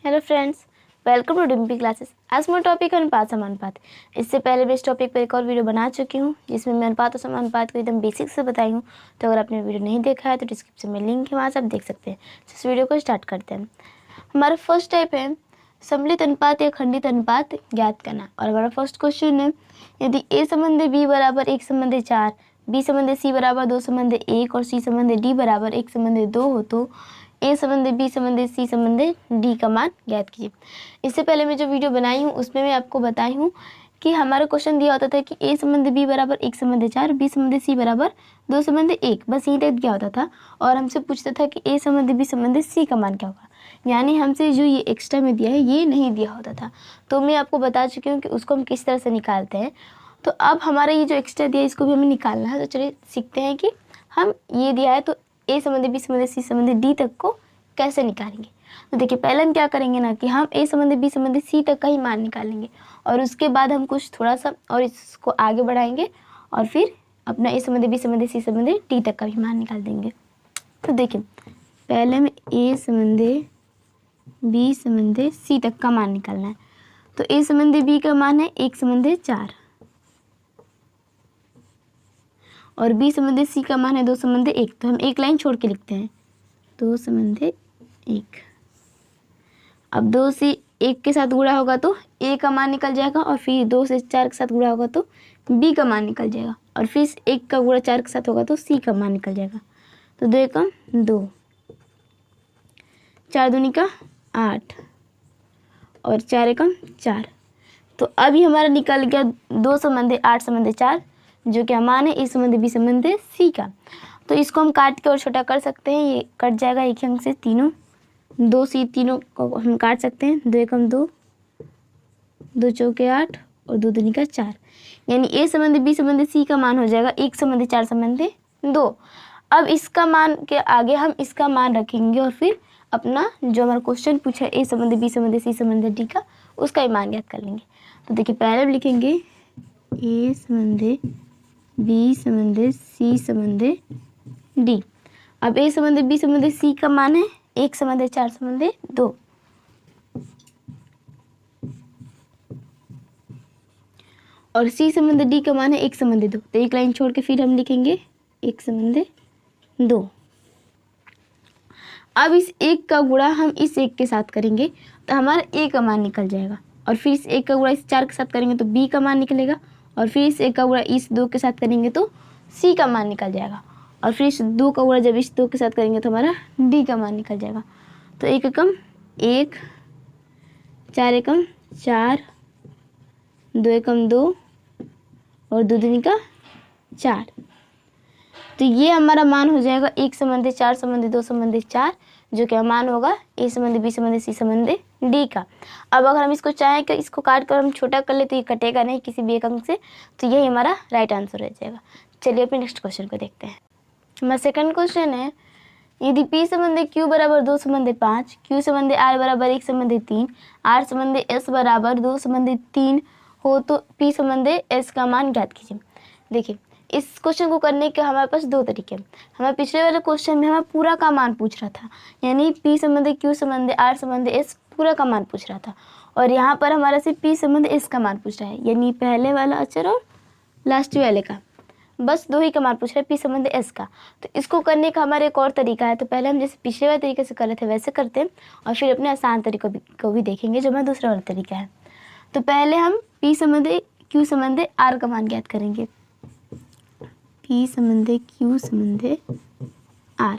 Hello friends, welcome to Dimpi classes. आज मेरा topic है अनुपात समानुपात। इससे पहले मैं इस टॉपिक पर एक और वीडियो बना चुकी हूँ जिसमें मैं अनुपात और समानुपात को एकदम बेसिक से बताई हूँ। तो अगर आपने वीडियो नहीं देखा है तो डिस्क्रिप्शन में लिंक है, वहाँ से आप देख सकते हैं। तो इस वीडियो को स्टार्ट करते हैं। हमारा फर्स्ट टाइप है सम्मिलित अनुपात या खंडित अनुपात ज्ञात करना। और हमारा फर्स्ट क्वेश्चन है, यदि ए संबंध बी बराबर 1 संबंध 4, बी संबंध सी बराबर 2 संबंध 1 और सी संबंध डी बराबर 1 संबंध 2 हो तो ए संबंध बी संबंध सी संबंध डी का मान ज्ञात कीजिए। इससे पहले मैं जो वीडियो बनाई हूँ उसमें मैं आपको बताई हूँ कि हमारा क्वेश्चन दिया होता था कि ए संबंध बी बराबर 1 संबंध 4, बी संबंध सी बराबर 2 संबंध 1, बस यही तक दिया होता था। और हमसे पूछता था कि ए संबंध बी संबंध सी का मान क्या होगा, यानी हमसे जो ये एक्स्ट्रा में दिया है ये नहीं दिया होता था। तो मैं आपको बता चुकी हूँ कि उसको हम किस तरह से निकालते हैं। तो अब हमारा ये जो एक्स्ट्रा दिया है इसको भी हमें निकालना है। तो चलिए सीखते हैं कि हम ये दिया है तो ए संबंध बी संबंध सी संबंध डी तक को कैसे निकालेंगे। तो देखिए पहले हम क्या करेंगे ना कि हम ए संबंध बी संबंध सी तक का ही मान निकालेंगे और उसके बाद हम कुछ थोड़ा सा और इसको आगे बढ़ाएंगे और फिर अपना ए संबंध बी संबंध सी संबंध डी तक का भी मान निकाल देंगे। तो देखिए पहले हमें ए संबंध बी संबंध सी तक का मान निकालना है। तो ए संबंध बी का मान है 1 संबंध 4 और बी संबंध सी का मान है 2 संबंध 1। तो हम एक लाइन छोड़ के लिखते हैं 2 संबंध 1। अब 2 से 1 के साथ गुणा होगा तो ए का मान निकल जाएगा और फिर 2 से 4 के साथ गुणा होगा तो बी का मान निकल जाएगा और फिर 1 का गुणा 4 के साथ होगा तो सी का मान निकल जाएगा। तो 2 एकम 2, 4 दूनी का 8 और 4 एकम 4। तो अभी हमारा निकल गया 2 संबंध 8 संबंध 4 जो क्या मान है ए संबंध बी संबंध सी का। तो इसको हम काट के और छोटा कर सकते हैं, ये कट जाएगा एक ही अंक से। तीनों 2 से तीनों को हम काट सकते हैं। 2 एकम 2, 2 चौके 8 और 2 दूनी का 4, यानी ए संबंध बी संबंध सी का मान हो जाएगा 1 संबंध 4 संबंध 2। अब इसका मान के आगे हम इसका मान रखेंगे और फिर अपना जो हमारा क्वेश्चन पूछा ए संबंध बी संबंध सी संबंध डी का उसका ही मान ज्ञात कर लेंगे। तो देखिए पहले हम लिखेंगे ए संबंध बी संबंध सी संबंध डी। अब ए संबंध बी संबंध सी का मान है 1 संबंध 4 संबंध 2 और सी संबंध डी का मान है 1 संबंध 2। तो एक लाइन छोड़ के फिर हम लिखेंगे 1 संबंध 2। अब इस 1 का गुणा हम इस 1 के साथ करेंगे तो हमारा ए का मान निकल जाएगा और फिर इस 1 का गुणा इस 4 के साथ करेंगे तो बी का मान निकलेगा और फिर इस 1 का गुणा इस 2 के साथ करेंगे तो सी का मान निकल जाएगा और फिर इस 2 का गुणा जब इस 2 के साथ करेंगे तो हमारा डी का मान निकल जाएगा। तो 1 एकम 1, 4 एकम 4, 2 एकम 2 और 2 दूनी का 4। तो ये हमारा मान हो जाएगा 1 संबंध 4 संबंध 2 संबंध 4 जो क्या मान होगा ए संबंध बी संबंध सी संबंध डी का। अब अगर हम इसको चाहें कि इसको काट कर हम छोटा कर ले तो ये कटेगा नहीं किसी भी एक अंक से, तो यही हमारा राइट आंसर हो जाएगा। चलिए अपने नेक्स्ट क्वेश्चन को देखते हैं। हमारा सेकंड क्वेश्चन है, यदि P संबंध Q बराबर 2 संबंध 5, Q संबंध R बराबर 1 संबंध 3, R संबंध S बराबर 2 संबंध 3 हो तो P संबंध S का मान ज्ञात कीजिए। देखिए इस क्वेश्चन को करने के हमारे पास 2 तरीके हैं। हमारे पिछले वाले क्वेश्चन में हमें पूरा का मान पूछ रहा था, यानी P संबंध Q संबंध R संबंध S पूरा का मान पूछ रहा था और यहाँ पर हमारा सिर्फ P संबंध S का मान पूछ रहा है, यानी पहले वाला अक्षर और लास्ट वाले का, बस 2 ही का मान पूछ रहा है P संबंध S का। तो इसको करने का हमारा एक और तरीका है। तो पहले हम जैसे पिछले वाले तरीके से कर रहे थे वैसे करते हैं और फिर अपने आसान तरीकों को भी देखेंगे जो हमारा दूसरा वाला तरीका है। तो पहले हम P संबंध Q संबंध R का मान ज्ञात करेंगे। P संबंध Q संबंध R।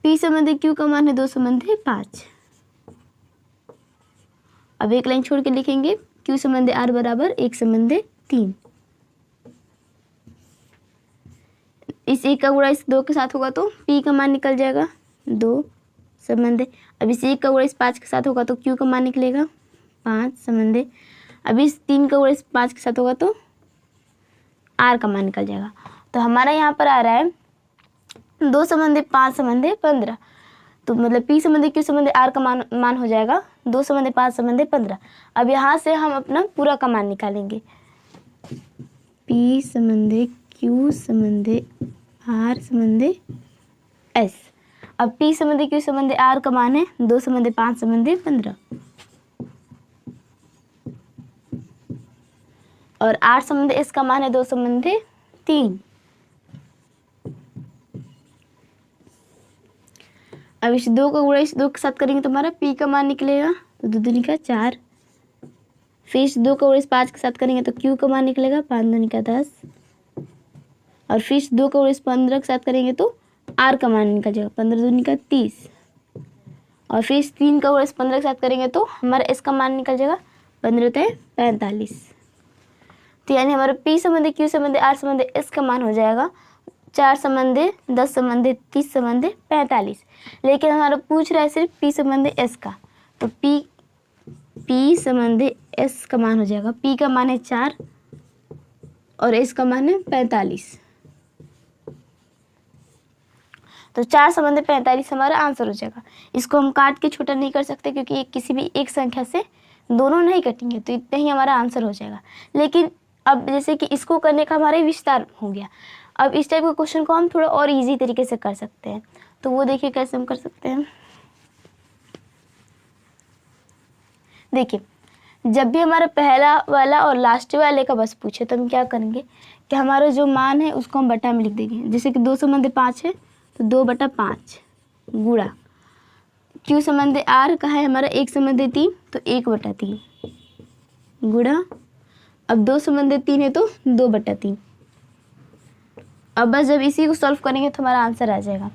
P संबंध Q का मान है 2 संबंध 5। अब एक लाइन छोड़ के लिखेंगे Q संबंध R बराबर 1 संबंध 3। इस 1 का गुणा इस 2 के साथ होगा तो P का मान निकल जाएगा 2 संबंध। अब इस 1 का गुणा इस 5 के साथ होगा तो Q का मान निकलेगा 5 संबंध। अब इस 3 का गुणा इस 5 के साथ होगा तो R का मान निकल जाएगा। तो हमारा यहाँ पर आ रहा है 2 संबंध 5 संबंध 15। तो मतलब P संबंध Q संबंध R का मान हो जाएगा 2 संबंध 5 संबंध 15। अब यहाँ से हम अपना पूरा का मान निकालेंगे। P संबंध Q संबंध R संबंध S। अब P संबंध Q संबंध R का मान है 2 संबंध 5 संबंध 15। और 8 संबंध एस का मान है 2 संबंध 3। अब इस 2 का गुणा इस 2 के साथ करेंगे तो हमारा पी का मान निकलेगा, तो 2 दूनी का 4। फिर इस 2 का गुणा इस 5 के साथ करेंगे तो क्यू का मान निकलेगा, 5 दूनी का 10। और फिर इस 2 का गुणा इस 15 के साथ करेंगे तो आर का मान निकल जाएगा, 15 दूनी का 30। और फिर इस 3 का गुणा इस 15 के साथ करेंगे तो हमारा एस का मान निकल जाएगा, 15 × 45। तो यानी हमारा पी संबंधी, क्यू संबंधी, आर संबंधी, एस का मान हो जाएगा 4 संबंधी, 10 संबंधी, 30 संबंधी, 45। लेकिन हमारा पूछ रहा है सिर्फ पी संबंधी एस का, तो पी संबंधी एस का मान हो जाएगा, पी का मान है 4 और एस का मान है 45। तो 4 संबंधी 45 हमारा आंसर हो जाएगा। इसको हम काट के छोटा नहीं कर सकते क्योंकि ये किसी भी एक संख्या से दोनों नहीं कटेंगे, तो इतना ही हमारा आंसर हो जाएगा। लेकिन अब जैसे कि इसको करने का हमारा विस्तार हो गया, अब इस टाइप के क्वेश्चन को हम थोड़ा और इजी तरीके से कर सकते हैं। तो वो देखिए कैसे हम कर सकते हैं। देखिए, जब भी हमारा पहला वाला और लास्ट वाले का बस पूछे तो हम क्या करेंगे कि हमारा जो मान है उसको हम बटा में लिख देंगे। जैसे कि 2 संबंधी 5 है तो 2/5 गुणा, क्यू संबंधी आर का है हमारा 1 संबंधी 3 तो 1/3 गुणा, अब 2 संबंधी 3 है तो 2/3। अब बस जब इसी को सॉल्व करेंगे तो हमारा आंसर आ जाएगा।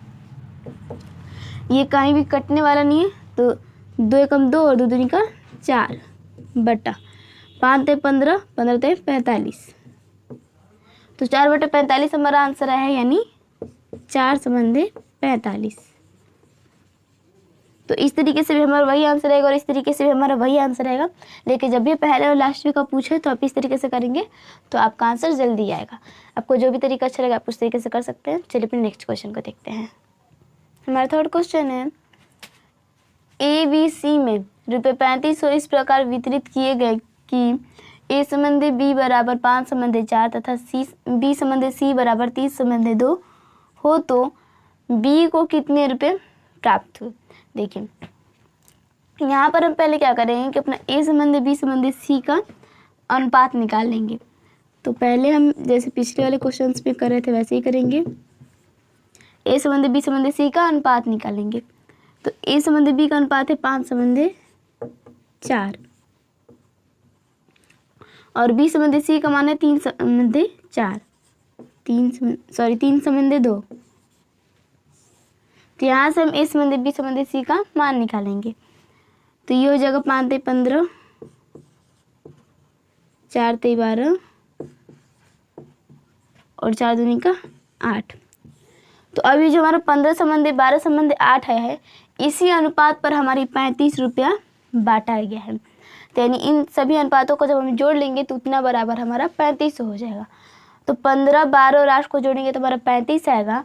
ये कहीं भी कटने वाला नहीं है, तो 2 एकम 2 और 2 दूनी का 4 बटा 5 × 15, 15 × 45। तो 4/45 हमारा आंसर है, यानी 4 संबंधी 45। तो इस तरीके से भी हमारा वही आंसर रहेगा और इस तरीके से भी हमारा वही आंसर रहेगा। लेकिन जब भी पहले और लास्ट का पूछे तो आप इस तरीके से करेंगे तो आपका आंसर जल्दी आएगा। आपको जो भी तरीका अच्छा लगे आप उस तरीके से कर सकते हैं। चलिए अपने नेक्स्ट क्वेश्चन को देखते हैं। हमारा थर्ड क्वेश्चन है, ABC में ₹3500 इस प्रकार वितरित किए गए कि ए संबंधी बी बराबर 5 संबंधी 4 तथा बी संबंधी सी बराबर 30 संबंधी 2 हो तो बी को कितने रुपए प्राप्त हुए। देखिए, यहाँ पर हम पहले क्या करेंगे कि अपना ए संबंधी बी संबंधी सी का अनुपात निकाल लेंगे। तो पहले हम जैसे पिछले वाले क्वेश्चंस में कर रहे थे वैसे ही करेंगे। ए संबंधी बी संबंधी सी का अनुपात निकालेंगे। तो ए संबंधी बी का अनुपात है 5 संबंधी 4 और बी संबंधी सी का मान है 3 संबंधी 4, 3 संबंधी 2। तो यहाँ से हम ए संबंधी बी संबंधी सी का मान निकालेंगे। तो ये हो जाएगा 5 × 15, 4 × 12 और 4 दूनी का 8। तो अभी जो हमारा 15 संबंधी 12 संबंधी 8 है, इसी अनुपात पर हमारी 35 रुपया बांटा गया है। तो यानी इन सभी अनुपातों को जब हम जोड़ लेंगे तो उतना बराबर हमारा 3500 हो जाएगा। तो 15, 12 और 8 को जोड़ेंगे तो हमारा 35 आएगा।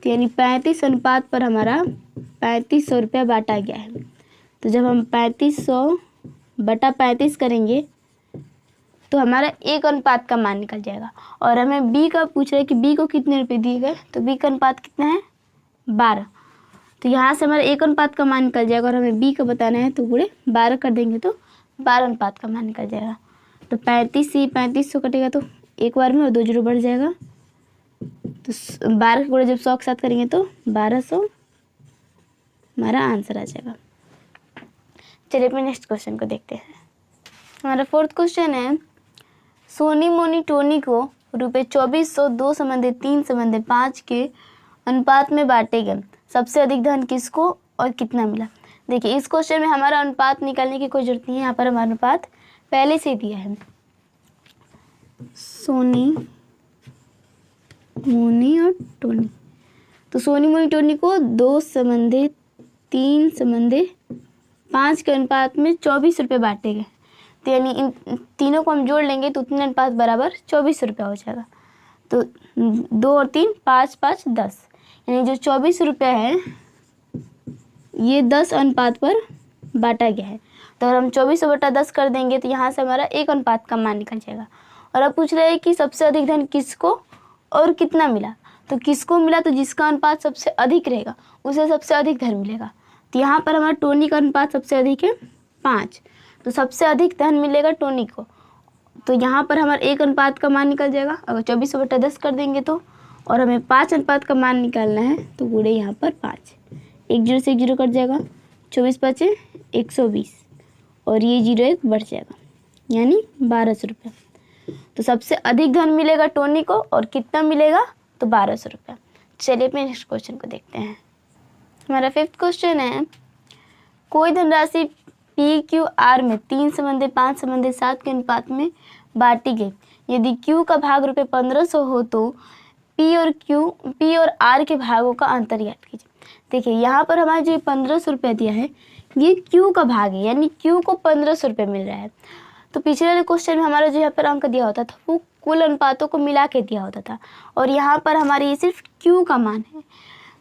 तो यानी 35 अनुपात पर हमारा 3500 रुपया बांटा गया है। तो जब हम 3500 बटा 35 करेंगे तो हमारा 1 अनुपात का मान निकल जाएगा। और हमें बी का पूछ रहा है कि बी को कितने रुपए दिए गए, तो बी का अनुपात कितना है 12। तो यहाँ से हमारा 1 अनुपात का मान निकल जाएगा और हमें बी का बताना है तो गुणे 12 कर देंगे तो 12 अनुपात का मान निकल जाएगा। तो 35 से 3500 कटेगा तो एक बार में और 2 जीरो बढ़ जाएगा। तो 12 गुणे जब 100 के साथ करेंगे तो 1200 हमारा आंसर आ जाएगा। चलिए अपने नेक्स्ट क्वेश्चन को देखते हैं। हमारा फोर्थ क्वेश्चन है, सोनी मोनी टोनी को ₹2400 2 संबंधी 3 संबंधी 5 के अनुपात में बांटे गए। सबसे अधिक धन किसको और कितना मिला। देखिए, इस क्वेश्चन में हमारा अनुपात निकालने की कोई जरूरत नहीं है, यहाँ पर हमारा अनुपात पहले से दिया है। सोनी मोनी और टोनी, तो सोनी मोनी टोनी को 2 संबंधी 3 संबंधी 5 के अनुपात में 24 रुपये बांटे गए। तो यानी इन तीनों को हम जोड़ लेंगे तो उतने अनुपात बराबर 24 रुपया हो जाएगा। तो 2 और 3 5 5 10, यानी जो 24 रुपये है ये 10 अनुपात पर बांटा गया है। तो अगर हम 24 बटा 10 कर देंगे तो यहाँ से हमारा 1 अनुपात का मान निकल जाएगा। और अब पूछ रहे हैं कि सबसे अधिक धन किसको और कितना मिला। तो किसको मिला, तो जिसका अनुपात सबसे अधिक रहेगा उसे सबसे अधिक धन मिलेगा। तो यहाँ पर हमारा टोनी का अनुपात सबसे अधिक है 5, तो सबसे अधिक धन मिलेगा टोनी को। तो यहाँ पर हमारा 1 अनुपात का मान निकल जाएगा। अगर 24/10 कर देंगे तो, और हमें 5 अनुपात का मान निकालना है तो गुणे यहाँ पर 5, 1 0 से 1 0 कट जाएगा, 24 5 120, और ये 0 1 बढ़ जाएगा, यानी 1200 रुपये। तो सबसे अधिक धन मिलेगा टोनी को, और कितना मिलेगा तो 1200 रुपये। चलिए अपने नेक्स्ट क्वेश्चन को देखते हैं। हमारा 5th क्वेश्चन है, कोई धनराशि PQR में 3 संबंधी 5 संबंधी 7 के अनुपात में बांटी गई। यदि Q का भाग रुपये 1500 हो तो P और R के भागों का अंतर ज्ञात कीजिए। देखिए यहाँ पर हमारा जो 1500 रुपये दिया है ये Q का भाग है, यानी Q को 1500 रुपये मिल रहा है। तो पिछले वाले क्वेश्चन में हमारा जो यहाँ पर अंक दिया होता था वो कुल अनुपातों को मिला के दिया होता था, और यहाँ पर हमारे ये सिर्फ Q का मान है।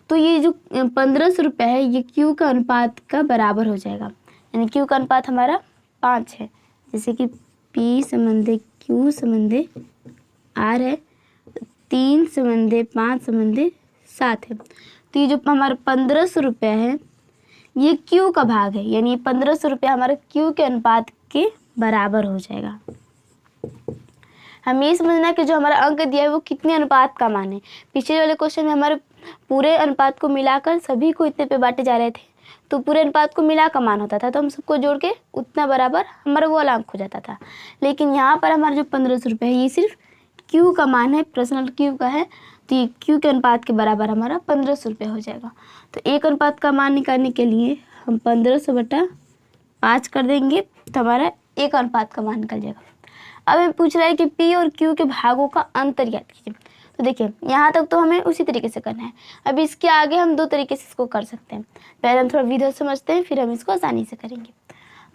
तो ये जो 1500 रुपये है ये Q का अनुपात का बराबर हो जाएगा, यानी Q का अनुपात हमारा 5 है। जैसे कि P संबंधी Q संबंधी R है, 3 संबंधी 5 संबंधी 7 है। तो ये जो हमारा 1500 रुपये है ये Q का भाग है, यानी 1500 रुपये हमारे Q के अनुपात के बराबर हो जाएगा। हमें ये समझना कि जो हमारा अंक दिया है वो कितने अनुपात का मान है। पिछले वाले क्वेश्चन में हमारे पूरे अनुपात को मिलाकर सभी को इतने पे बांटे जा रहे थे, तो पूरे अनुपात को मिला का मान होता था, तो हम सबको जोड़ के उतना बराबर हमारा वो वाला अंक हो जाता था। लेकिन यहाँ पर हमारा जो 1500 रुपये है ये सिर्फ Q का मान है, पर्सनल Q का है, तो ये Q के अनुपात के बराबर हमारा 1500 रुपये हो जाएगा। तो 1 अनुपात का मान निकालने के लिए हम 1500/5 कर देंगे तो हमारा 1 अनुपात का मान निकल जाएगा। अब हमें पूछ रहा है कि P और Q के भागों का अंतर ज्ञात कीजिए। तो देखिए यहाँ तक तो हमें उसी तरीके से करना है। अब इसके आगे हम 2 तरीके से इसको कर सकते हैं। पहले हम थोड़ा विधि समझते हैं, फिर हम इसको आसानी से करेंगे।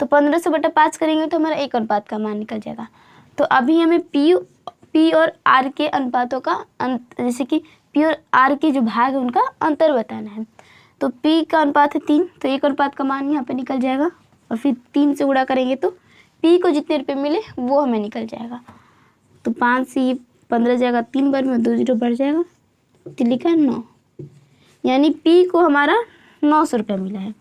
तो 1500/5 करेंगे तो हमारा 1 अनुपात का मान निकल जाएगा। तो अभी हमें P और R के अनुपातों का जैसे कि P और R के जो भाग है उनका अंतर बताना है। तो P का अनुपात है 3, तो 1 अनुपात का मान यहाँ पे निकल जाएगा, और फिर 3 से गुणा करेंगे तो P को जितने रुपये मिले वो हमें निकल जाएगा। तो 5 से 15 जाएगा, 3 बार में 2 0 बढ़ जाएगा, तो लिखा 9, यानी P को हमारा 900 रुपये मिला है।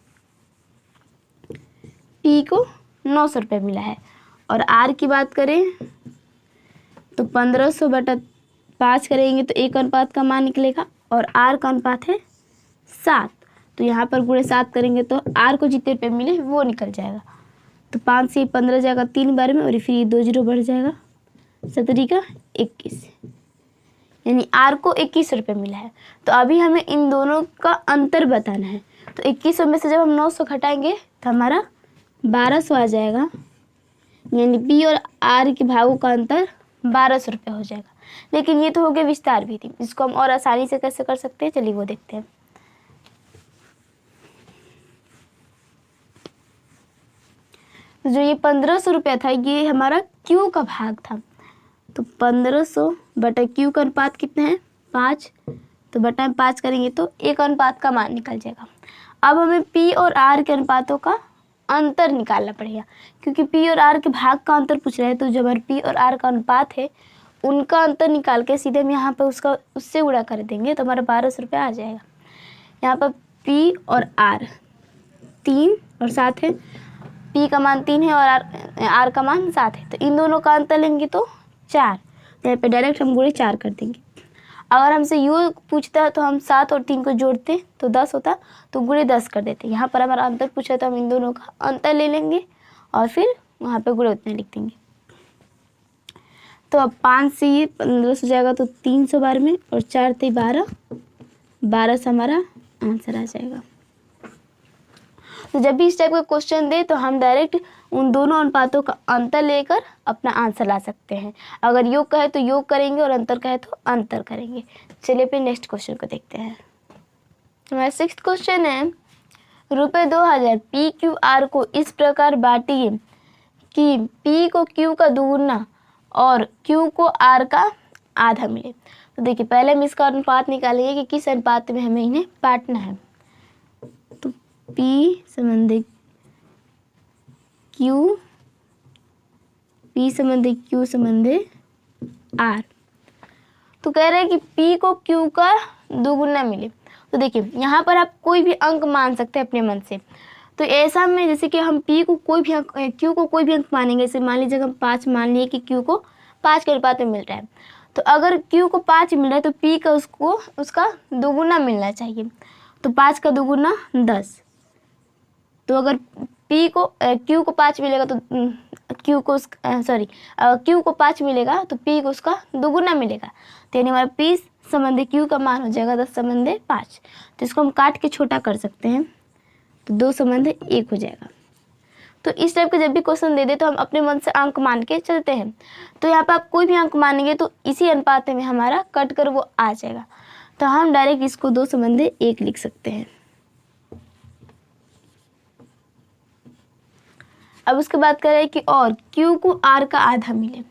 P को 900 रुपये मिला है। और R की बात करें तो 1500/5 करेंगे तो 1 अनुपात का मान निकलेगा, और R का अनुपात है 7, तो यहाँ पर गुणे 7 करेंगे तो R को जितने रुपये मिले वो निकल जाएगा। तो 5 से 15 जाएगा 3 बार में, और फिर ये 2 0 बढ़ जाएगा, 17 का 21, यानी R को 2100 रुपये मिला है। तो अभी हमें इन दोनों का अंतर बताना है। तो 2100 में से जब हम 900 घटाएंगे तो हमारा 1200 आ जाएगा, यानी P और R के भागों का अंतर 1200 रुपये हो जाएगा। लेकिन ये तो हो गया विस्तार विधि, इसको हम और आसानी से कैसे कर सकते हैं, चलिए वो देखते हैं। जो ये 1500 रुपया था ये हमारा Q का भाग था। तो 1500/Q का अनुपात कितना है 5, तो बटा में 5 करेंगे तो 1 अनुपात का मान निकल जाएगा। अब हमें P और R के अनुपातों का अंतर निकालना पड़ेगा, क्योंकि P और R के भाग का अंतर पूछ रहे हैं। तो जो हमारे P और R का अनुपात है उनका अंतर निकाल के सीधे हम यहाँ पर उससे गुणा कर देंगे तो हमारा 1200 रुपये आ जाएगा। यहाँ पर P और R 3 और 7 है, P का मान 3 है और R का मान 7 है, तो इन दोनों का अंतर लेंगे तो 4, तो यहाँ पे डायरेक्ट हम गुणे 4 कर देंगे। अगर हमसे योग पूछता है तो हम 7 और 3 को जोड़ते तो 10 होता, तो गुणे 10 कर देते। यहाँ पर हमारा अंतर पूछा तो हम इन दोनों का अंतर ले लेंगे और फिर वहाँ पे गुणे उतना लिख देंगे। तो अब 5 से ये 1500 जाएगा तो 300 बार में, और 4 से 12 से हमारा आंसर आ जाएगा। तो जब भी इस टाइप का क्वेश्चन दे तो हम डायरेक्ट उन दोनों अनुपातों का अंतर लेकर अपना आंसर ला सकते हैं। अगर योग कहे तो योग करेंगे और अंतर कहे तो अंतर करेंगे। चलिए फिर नेक्स्ट क्वेश्चन को देखते हैं। हमारा 6th क्वेश्चन है, रुपये 2000 PQR को इस प्रकार बांटिए कि P को Q का दुगुना और Q को R का आधा मिले। तो देखिए पहले हम इसका अनुपात निकालेंगे कि किस अनुपात में हमें इन्हें बांटना है। तो P संबंधी Q, P संबंधी Q संबंधी R। तो कह रहे हैं कि P को Q का दुगुना मिले। तो देखिए यहाँ पर आप कोई भी अंक मान सकते हैं अपने मन से। तो ऐसा में जैसे कि हम P को कोई भी अंक Q को कोई भी अंक मानेंगे, जैसे मान लीजिए हम 5 मान लिए कि Q को 5 के अनुपात में मिल रहा है, तो अगर Q को 5 मिल रहा है तो P का उसका दोगुना मिलना चाहिए। तो 5 का दोगुना 10। तो अगर Q को 5 मिलेगा तो Q को 5 मिलेगा तो P को उसका दोगुना मिलेगा। तो यानी हमारा P संबंधी Q का मान हो जाएगा 10 संबंधी 5। तो इसको हम काट के छोटा कर सकते हैं, तो 2 संबंधी 1 हो जाएगा। तो इस टाइप के जब भी क्वेश्चन दे दे तो हम अपने मन से अंक मान के चलते हैं। तो यहाँ पे आप कोई भी अंक मानेंगे तो इसी अनुपात में हमारा कट कर वो आ जाएगा। तो हम डायरेक्ट इसको 2 संबंधी 1 लिख सकते हैं। अब उसके बाद कर रहे हैं कि और Q को R का आधा मिले।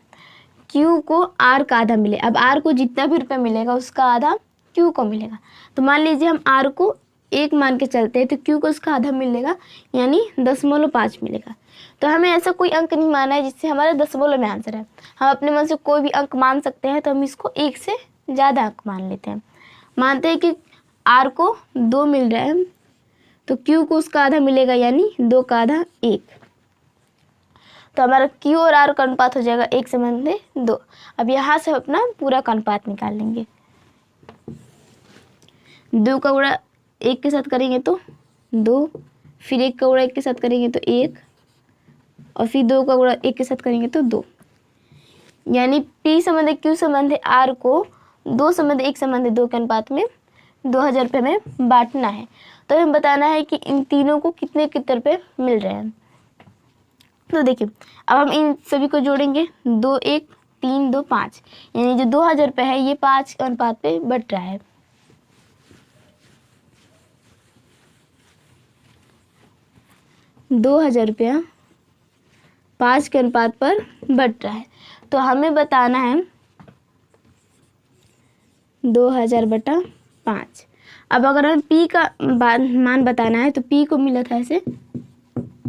Q को R का आधा मिले। अब R को जितना भी रुपये मिलेगा उसका आधा Q को मिलेगा। तो मान लीजिए हम R को 1 मान के चलते हैं तो Q को उसका आधा मिलेगा, यानी 10.5 मिलेगा। तो हमें ऐसा कोई अंक नहीं माना है जिससे हमारा 10 में आंसर है। हम अपने मन से कोई भी अंक मान सकते हैं, तो हम इसको 1 से ज़्यादा अंक मान लेते हैं। मानते हैं कि R को 2 मिल रहा है तो Q को उसका आधा मिलेगा, यानी 2 का आधा 1। तो हमारा Q और R का अनुपात हो जाएगा 1 संबंधी 2। अब यहाँ से अपना पूरा का अनुपात निकाल लेंगे। 2 का गुणा 1 के साथ करेंगे तो 2, फिर 1 का गुणा 1 के साथ करेंगे तो 1, और फिर 2 का गुणा 1 के साथ करेंगे तो 2। यानी P संबंधी Q संबंधी R को 2 संबंधी 1 संबंधी 2 के अनुपात में 2000 रुपये में बांटना है। तो हमें बताना है कि इन तीनों को कितने कितने रुपये मिल रहे हैं। तो देखिए अब हम इन सभी को जोड़ेंगे, 2 1 3 2 5, यानी जो 2000 रुपये है ये 5 अनुपात पे बट रहा है। ₹2000 5 के अनुपात पर बट रहा है। तो हमें बताना है 2000 बटा 5। अब अगर हमें P का मान बताना है तो P को मिला था ऐसे,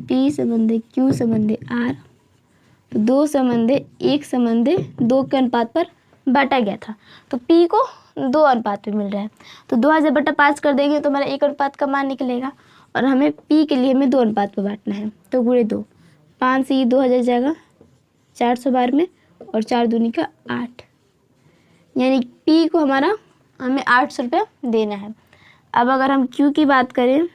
P संबंधी Q संबंधी R, तो 2 संबंधी 1 संबंधी 2 के अनुपात पर बांटा गया था। तो P को 2 अनुपात में मिल रहा है, तो 2000 बटा 5 कर देंगे तो हमारा 1 अनुपात का मान निकलेगा। और हमें P के लिए हमें 2 अनुपात पर बांटना है, तो गुणे 2, 5 से ये 2000 जाएगा 400 बार में, और 4 दूनी का 8, यानी P को हमें 800 रुपये देना है। अब अगर हम Q की बात करें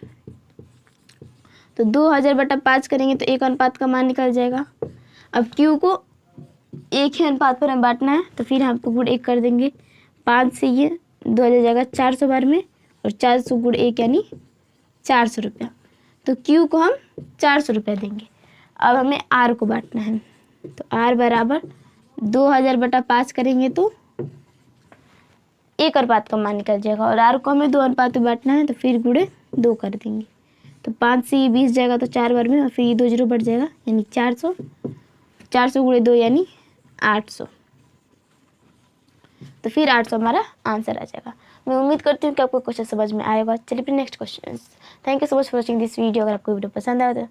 तो 2000 बटा 5 करेंगे तो 1 अनुपात का मान निकल जाएगा। अब Q को 1 ही अनुपात पर हमें बांटना है, तो फिर हम गुण 1 कर देंगे। 5 से ये 2000 जाएगा 400 बार में, और 400 गुण 1 यानी 400 रुपया। तो Q को हम 400 रुपये देंगे। अब हमें R को बांटना है, तो R बराबर 2000 बटा 5 करेंगे तो 1 अनुपात का मान निकल जाएगा, और R को हमें 2 अनुपात में बांटना है, तो फिर गुणे 2 कर देंगे। तो 5 से ये 20 जाएगा तो 4 बार में, और फिर ये 2 जीरो बढ़ जाएगा यानी 400, 400 गुणे 2 यानी 800। तो फिर 800 हमारा आंसर आ जाएगा। मैं उम्मीद करती हूँ कि आपको क्वेश्चन समझ में आएगा। चलिए फिर next question. Thank you so much for watching this video. अगर आपको वीडियो पसंद आया तो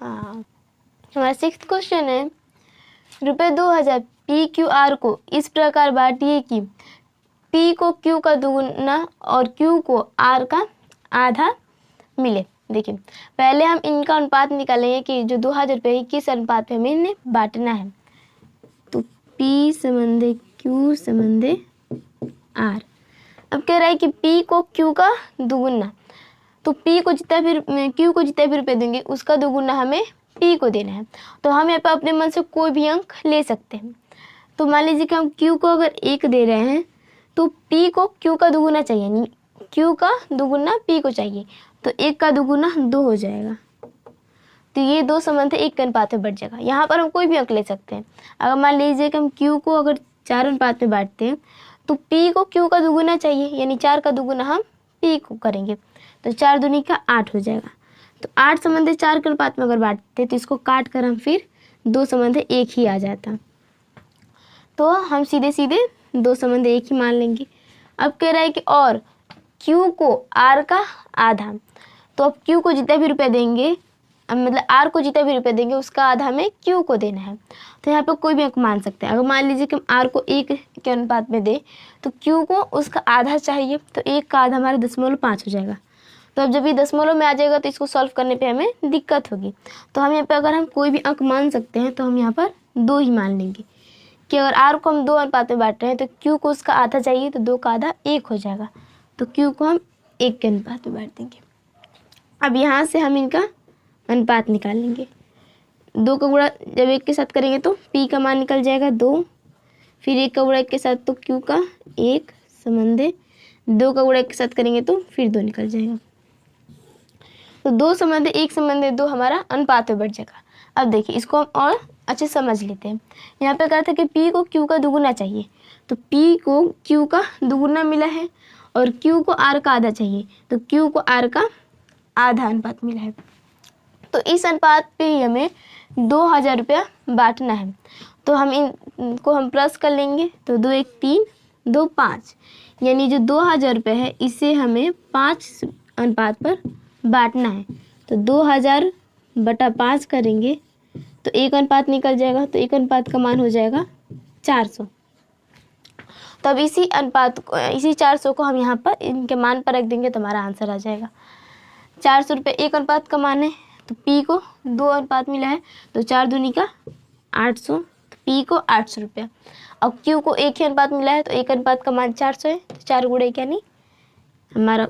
हमारा 6th क्वेश्चन है, ₹2000 PQR को इस प्रकार बांटिए कि P को Q का दोगुना और Q को R का आधा मिले। देखिए पहले हम इनका अनुपात निकालेंगे कि जो 2000 रुपये किस अनुपात में हमें इन्हें बांटना है। तो P संबंधी Q संबंधी R। अब कह रहा है कि P को Q का दोगुना, तो Q को जितना भी रुपये देंगे उसका दोगुना हमें P को देना है। तो हम यहाँ पर अपने मन से कोई भी अंक ले सकते हैं। तो मान लीजिए कि हम Q को अगर 1 दे रहे हैं तो P को Q का दोगुना चाहिए, नहीं Q का दोगुना P को चाहिए, तो 1 का दोगुना 2 हो जाएगा। तो ये 2 संबंध 1 के अनुपात में बढ़ जाएगा। यहाँ पर हम कोई भी अंक ले सकते हैं। अगर मान लीजिए कि हम Q को अगर 4 अनुपात में बांटते हैं तो P को Q का दोगुना चाहिए, यानी 4 का दोगुना हम P को करेंगे, तो 4 दूनी का 8 हो जाएगा। तो 8 संबंध 4 के अनुपात में अगर बांटते हैं तो इसको काट कर हम फिर 2 संबंध 1 ही आ जाता, तो हम सीधे सीधे 2 संबंध 1 ही मान लेंगे। अब कह रहा है कि और Q को R का आधा, तो अब Q को जितना भी रुपये देंगे, मतलब R को जितना भी रुपये देंगे उसका आधा हमें Q को देना है। तो यहाँ पर कोई भी अंक मान सकते हैं। अगर मान लीजिए कि हम R को 1 के अनुपात में दें तो Q को उसका आधा चाहिए, तो 1 का आधा हमारा 0.5 हो जाएगा। तो अब जब ये दशमलव में आ जाएगा तो इसको सॉल्व करने पे हमें दिक्कत होगी। तो हम यहाँ पे अगर हम कोई भी अंक मान सकते हैं तो हम यहाँ पर 2 ही मान लेंगे कि अगर r को हम 2 अनुपात में बांट रहे हैं तो q को उसका आधा चाहिए, तो 2 का आधा 1 हो जाएगा, तो q को हम 1 के अनुपात में बांट देंगे। अब यहाँ से हम इनका अनुपात निकाल लेंगे। 2 का गुणा जब 1 के साथ करेंगे तो p का मान निकल जाएगा 2, फिर 1 का गुणा 1 के साथ तो q का 1 संबंध, 2 का गुणा 1 के साथ करेंगे तो फिर 2 निकल जाएगा। तो 2 संबंध 1 संबंध 2 हमारा अनुपात में बढ़ जाएगा। अब देखिए इसको हम और अच्छे समझ लेते हैं। यहाँ पे कहा था कि p को q का दुगुना चाहिए, तो p को q का दुगुना मिला है और q को r का आधा चाहिए, तो q को r का आधा अनुपात मिला है। तो इस अनुपात पे ही हमें 2000 रुपया बांटना है। तो हम इनको हम प्लस कर लेंगे, तो 2 1 3 2 5, यानी जो 2000 रुपये है इसे हमें 5 अनुपात पर बांटना है। तो 2000 बटा 5 करेंगे तो 1 अनुपात निकल जाएगा, तो 1 अनुपात का मान हो जाएगा 400। तो अब इसी अनुपात को, इसी 400 को हम यहाँ पर इनके मान पर रख देंगे तो हमारा आंसर आ जाएगा। 400 रुपये 1 अनुपात का मान है, तो p को 2 अनुपात मिला है, तो 4 दूनी का 800, तो p को 800 रुपया। अब q को 1 ही अनुपात मिला है, तो 1 अनुपात का मान 400 है, तो 4 गुणे 1 यानी हमारा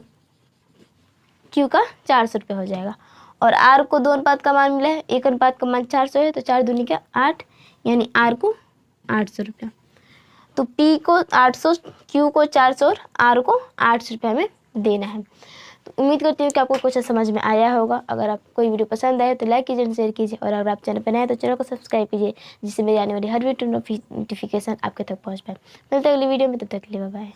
q का 400 रुपये हो जाएगा। और r को 2 अनुपात का मान मिला है, 1 अनुपात का मान 400 है, तो 4 दूनी का 8 यानी r को 800 रुपया। तो p को 800, q को 400 और r को 800 रुपये हमें देना है। तो उम्मीद करती हूँ कि आपको क्वेश्चन समझ में आया होगा। अगर आपको कोई वीडियो पसंद आए तो लाइक कीजिए, शेयर कीजिए, और अगर आप चैनल पर नए हैं तो चैनल को सब्सक्राइब कीजिए, जिससे मेरी आने वाली हर वीडियो नोटिफिकेशन आपके तक पहुँच पाए। मिलते हैं अगली वीडियो में, तब तक के लिए बाय बाय।